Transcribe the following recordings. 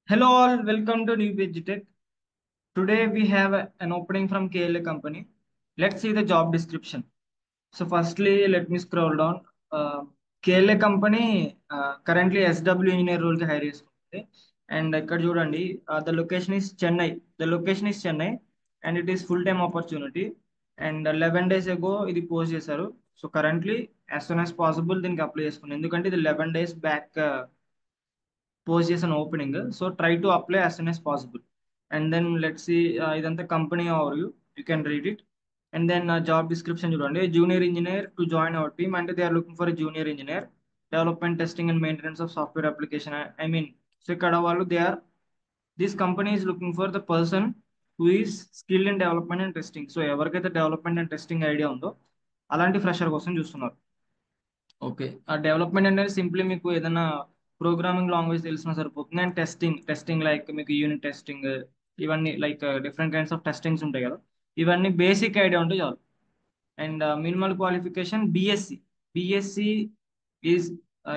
Hello all, welcome to New Page Tech. Today we have an opening from KLA company. Let's see the job description. So firstly, let me scroll down. KLA company currently SW engineer role కి hire చేసుకుంటుంది. And ఇక్కడ చూడండి, the location is Chennai. The location is Chennai and it is full time opportunity. And 11 days ago ఇది post చేశారు. So currently as soon as possible దీనికి apply చేసుకున్నాను, ఎందుకంటే ఇది 11 days బ్యాక్ పోస్ట్ చేసిన opening. So try to apply as soon as possible. And then let's see, ఇదంతా company over you can read it. And then job description చూడండి. Junior engineer to join our team, అంటే they are looking for junior engineer, development testing and maintenance of software application. I mean, so ఇక్కడ వాళ్ళు they are, this company is looking for the person who is skilled in development and testing. So ఎవరికైతే development and testing idea ఉందో అలాంటి fresher కోసం చూస్తున్నారు. Okay, ఆ development అనేది simply మీకు ఏదైనా ప్రోగ్రామింగ్ లాంగ్వేజ్ తెలిసినా సరిపోతుంది. అండ్ టెస్టింగ్ లైక్ మీకు యూనిట్ టెస్టింగ్, ఇవన్నీ like different kinds of testings ఉంటాయి కదా, ఇవన్నీ బేసిక్ ఐడియా ఉంటే చాలు. And minimal qualification BSc. BSc is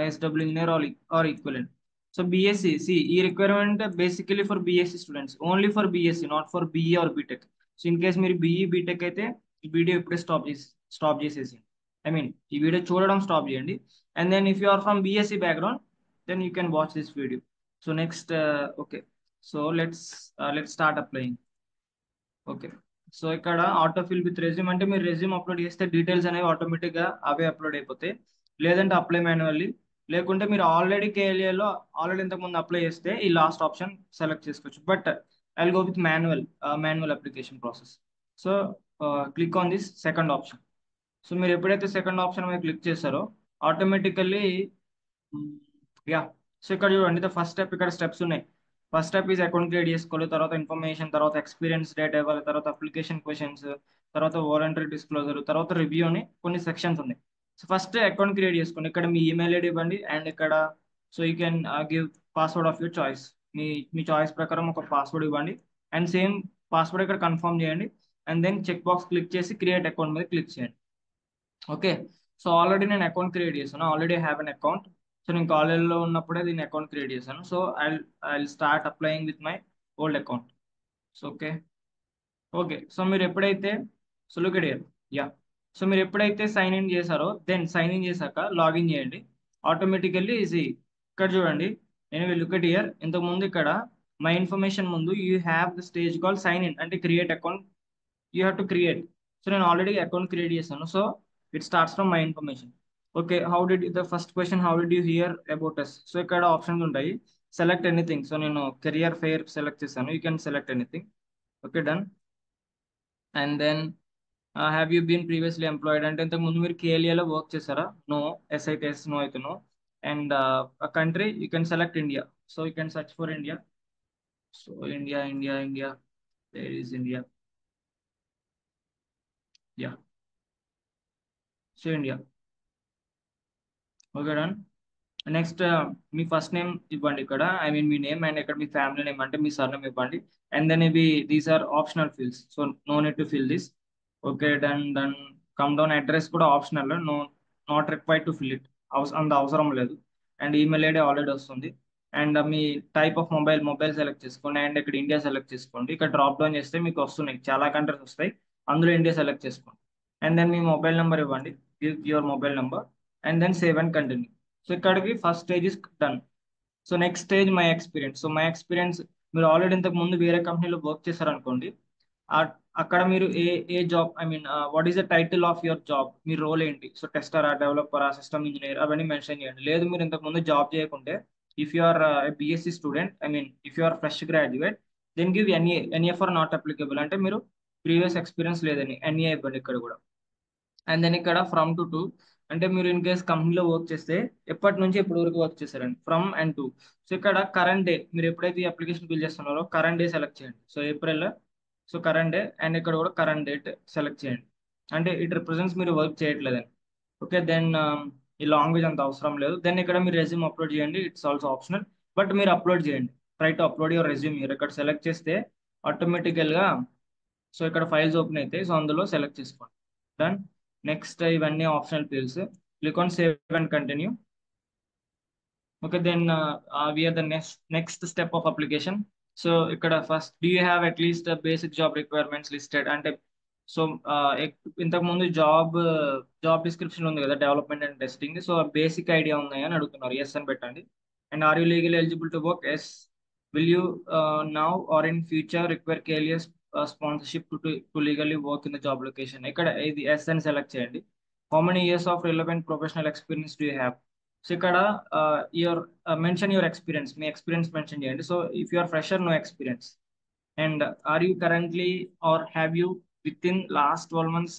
SW engineer or equivalent. So BSc see, ఈ requirement basically for BSc students, only for BSc, not for BE or BTech. So in case మీరు BE BTech అయితే ఈ video ఇప్పుడే stop చేసేసి, I mean ఈ video చూడడం stop చేయండి. And then if you are from BSc background, then you can watch this video. So next, okay, so let's start applying. Okay, so ఇక్కడ auto fill with resume, అంటే మీరు resume upload చేస్తే details అనేవి ఆటోమేటిక్గా అవే upload అయిపోతాయి. లేదంటే apply manually, లేకుంటే మీరు ఆల్రెడీ కేఎల్ఏలో ఆల్రెడీ ఇంతకుముందు అప్లై చేస్తే ఈ లాస్ట్ ఆప్షన్ సెలెక్ట్ చేసుకోవచ్చు. But I will go with manual application process. So click on this second option. So మీరు ఎప్పుడైతే సెకండ్ ఆప్షన్ మీద క్లిక్ చేస్తారో ఆటోమేటికల్లీ, యా, సో ఇక్కడ చూడండి, ద ఫస్ట్ స్టెప్, ఇక్కడ స్టెప్స్ ఉన్నాయి. First step is account create చేసుకోవాలి, తర్వాత ఇన్ఫర్మేషన్, తర్వాత ఎక్స్పీరియన్స్ డేటా ఇవ్వాలి, తర్వాత అప్లికేషన్ క్వశ్చన్స్, తర్వాత వాలంటరీ డిస్క్లోజర్, తర్వాత రివ్యూ అని కొన్ని సెక్షన్స్ ఉన్నాయి. సో ఫస్ట్ అకౌంట్ క్రియేట్ చేసుకోండి. ఇక్కడ మీ ఈమెయిల్ ఐడి ఇవ్వండి. అండ్ ఇక్కడ so you can give password of your choice. మీ మీ చాయిస్ ప్రకారం ఒక పాస్వర్డ్ ఇవ్వండి. అండ్ సేమ్ పాస్వర్డ్ ఇక్కడ కన్ఫర్మ్ చేయండి. And then check box click చేసి క్రియేట్ అకౌంట్ మీద క్లిక్ చేయండి. ఓకే, సో ఆల్రెడీ నేను అకౌంట్ క్రియేట్ చేశాను, already have an account. So నేను కాలేజ్లో ఉన్నప్పుడే దీన్ని అకౌంట్ క్రియేట్ చేశాను. So I start applying with my old account. So okay, so మీరు ఎప్పుడైతే, so look at here, yeah, so మీరు ఎప్పుడైతే సైన్ ఇన్ చేశారో, దెన్ సైన్ ఇన్ చేశాక లాగిన్ చేయండి. Automatically easy. ఇక్కడ చూడండి, నేను లుక్ ఎట్ హియర్, ఇంతకు ముందు ఇక్కడ మై ఇన్ఫర్మేషన్ ముందు you have the stage call sign in, అంటే create account you have to create. So నేను ఆల్రెడీ అకౌంట్ క్రియేట్ చేశాను. So it starts from my information. Okay, how did the first question, how did you here about us. So ఇక్కడ options ఉంటాయి, select anything. So నేను career fair select చేశాను, you can select anything. Okay, done. And then have you been previously employed, అంటే ఇంతకు ముందు మీరు కేఎల్ఏలో work చేశారా? నో. ఎస్ అయితే ఎస్, నో అయితే no. And country you can select India. So you can search for India. So India, there is India, ya, so India. Okay, done. Next మీ first name ఇవ్వండి ఇక్కడ, I mean మీ name. And ఇక్కడ మీ family name అంటే మీ surname ఇవ్వండి. And then ఇవి these are optional fields, so no need to fill this. Okay, done. Come down, address కూడా optional, not required to fill it, అంత అవసరం లేదు. అండ్ ఈమెయిల్ ఐడి ఆల్రెడీ వస్తుంది. And మీ టైప్ ఆఫ్ మొబైల్ సెలెక్ట్ చేసుకోండి. And ఇక్కడ India select చేసుకోండి. ఇక్కడ డ్రాప్ డౌన్ చేస్తే మీకు వస్తున్నాయి, చాలా కంట్రీస్ వస్తాయి, అందులో ఇండియా సెలెక్ట్ చేసుకోండి. అండ్ దెన్ మీ మొబైల్ నెంబర్ ఇవ్వండి, give your mobile number. And then save and continue. So ఇక్కడికి first stage is done. So next stage my experience. So my experience, మీరు ఆల్రెడీ ఇంతకు ముందు వేరే కంపెనీలో వర్క్ చేశారనుకోండి, అక్కడ మీరు ఏ ఏ job, I mean what is the title of your job, మీ రోల్ ఏంటి. సో టెస్టరా, డెవలపరా, సిస్టమ్ ఇంజనీర్, అవన్నీ మెన్షన్ చేయండి. లేదు మీరు ఇంతకు ముందు జాబ్ చేయకుంటే, if you are BSc student, I mean if you are fresh graduate, then give NA for not applicable, అంటే మీరు ప్రీవియస్ ఎక్స్పీరియన్స్ లేదని ఎన్ఏ ఇవ్వండి ఇక్కడ కూడా. అండ్ దెన్ ఇక్కడ ఫ్రమ్ టు, అంటే మీరు ఇన్ కేస్ కంపెనీలో వర్క్ చేస్తే ఎప్పటి నుంచి ఎప్పటి వరకు వర్క్ చేశారండి, ఫ్రమ్ అండ్ టు. సో ఇక్కడ కరెంట్ డే, మీరు ఎప్పుడైతే ఈ అప్లికేషన్ ఫిల్ చేస్తున్నారో కరెంట్ డే సెలెక్ట్ చేయండి. So April, so current day. And ఇక్కడ కూడా కరెంట్ డేట్ సెలెక్ట్ చేయండి, అంటే ఇట్ రిప్రజెంట్స్ మీరు వర్క్ చేయట్లేదని. ఓకే, దెన్ ఈ లాంగ్వేజ్ అంత అవసరం లేదు. దెన్ ఇక్కడ మీరు రెజ్యూమ్ అప్లోడ్ చేయండి, ఇట్స్ ఆల్సో ఆప్షనల్, బట్ మీరు అప్లోడ్ చేయండి. Try to upload your resume. మీరు ఇక్కడ సెలెక్ట్ చేస్తే ఆటోమేటికల్గా, సో ఇక్కడ ఫైల్స్ ఓపెన్ అవుతాయి, సో అందులో సెలెక్ట్ చేసుకోండి. డన్. నెక్స్ట్ ఇవన్నీ optional fields. Click on save and continue. Okay, then we are the next step of application. So ఇక్కడ first do you have at least basic job requirements listed అంటే so ఇంతకు ముందు job description ఉంది కదా development and testing, so basic idea ఉన్నాయి అని అడుగుతున్నారు, yes అని పెట్టండి. And are you legal eligible to work, yes. Will you now or in future require కేలియస్ sponsorship to legally work in the job location, ఇక్కడ ఇది ఎస్ అని select చేయండి. How many years of relevant professional experience do you have. So ఇక్కడ your mention your experience, మీ experience mention చేయండి. So if you are fresher, no experience. And are you currently or have you with in last 12 months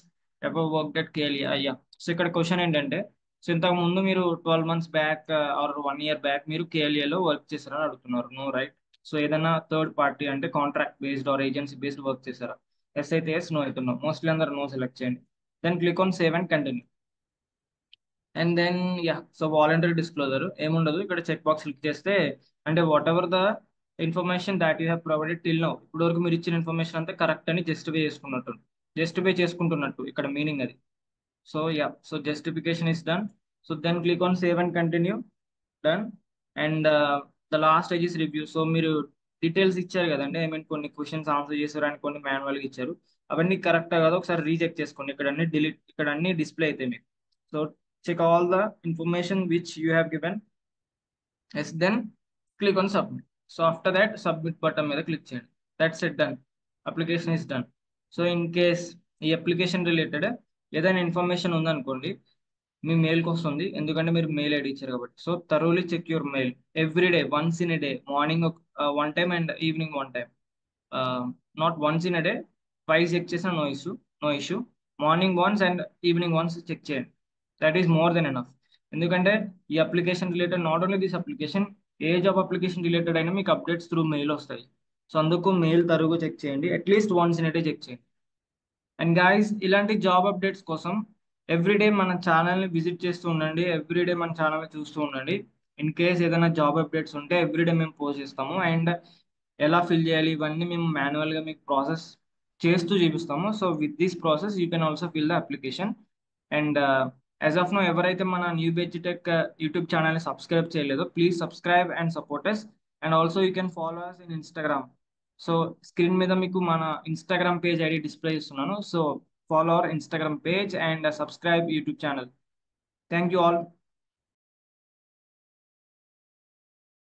ever work that కేలి అయ్యా. So ఇక్కడ question ఏంటంటే, so ఇంతకు ముందు మీరు 12 months back or 1 year back మీరు కేఎల్ఏలో వర్క్ చేశారని అడుగుతున్నారు, నో రైట్. సో ఏదైనా థర్డ్ పార్టీ అంటే contract based or agency based work చేశారా, ఎస్ అయితే ఎస్, నో అయితే నో. మోస్ట్లీ అందరు నో సెలెక్ట్ చేయండి. Then click on save and continue. And then ya, so voluntary disclosure ఏముండదు ఇక్కడ, చెక్ బాక్స్ క్లిక్ చేస్తే అంటే whatever the information that you have provided till now, ఇప్పుడు వరకు మీరు ఇచ్చిన ఇన్ఫర్మేషన్ అంతా కరెక్ట్ అని జస్టిఫై చేసుకుంటున్నట్టు ఇక్కడ మీనింగ్ అది. So ya, so justification is done. So then click on save and continue. Done. And the last stage is review. So మీరు details ఇచ్చారు కదండి, ఐ మీన్ కొన్ని క్వశ్చన్స్ ఆన్సర్ చేశారు అని కొన్ని మాన్యువల్గా ఇచ్చారు, అవన్నీ కరెక్టా కదా ఒకసారి రీచెక్ చేసుకోండి. ఇక్కడ అన్ని డిలీట్, ఇక్కడ అన్ని డిస్ప్లే అవుతాయి మీకు. So check all the information which you have given. Yes, then click on submit. So after that submit button మీద click చేయండి. That's it, done. Application is done. So in case ఈ application related ఏదైనా information ఉందనుకోండి, మీ మెయిల్కి వస్తుంది, ఎందుకంటే మీరు mail ID ఇచ్చారు కాబట్టి. So thoroughly check your mail every day, once in a day, morning 1 time and evening 1 time. Not once in a day, twice check చేసిన no issue. Morning once and evening once check చేయండి, that is more than enough. ఎందుకంటే ఈ application related, not only this application, ఏ job application related అయినా మీకు updates through mail వస్తాయి. So అందుకు mail తరుగు చెక్ చేయండి, at least once in a day check చేయండి. అండ్ గాయస్, ఇలాంటి జాబ్ అప్డేట్స్ కోసం ఎవ్రీడే మన ఛానల్ని విజిట్ చేస్తూ ఉండండి, ఎవ్రీడే మన ఛానల్ని చూస్తూ ఉండండి. ఇన్ కేస్ ఏదైనా జాబ్ అప్డేట్స్ ఉంటే ఎవ్రీడే మేము పోస్ట్ చేస్తాము. అండ్ ఎలా ఫిల్ చేయాలి ఇవన్నీ మేము మాన్యువల్గా మీకు ప్రాసెస్ చేస్తూ చూపిస్తాము. So with this process you can also fill the application. And as of now ఎవరైతే మన న్యూ బెజ్ టెక్ యూట్యూబ్ ఛానల్ని సబ్స్క్రైబ్ చేయలేదో, please subscribe and support us. And also you can follow us in Instagram. So screen మీద మీకు మన Instagram page ID display చేస్తున్నాను. So follow our Instagram page and subscribe YouTube channel. Thank you all.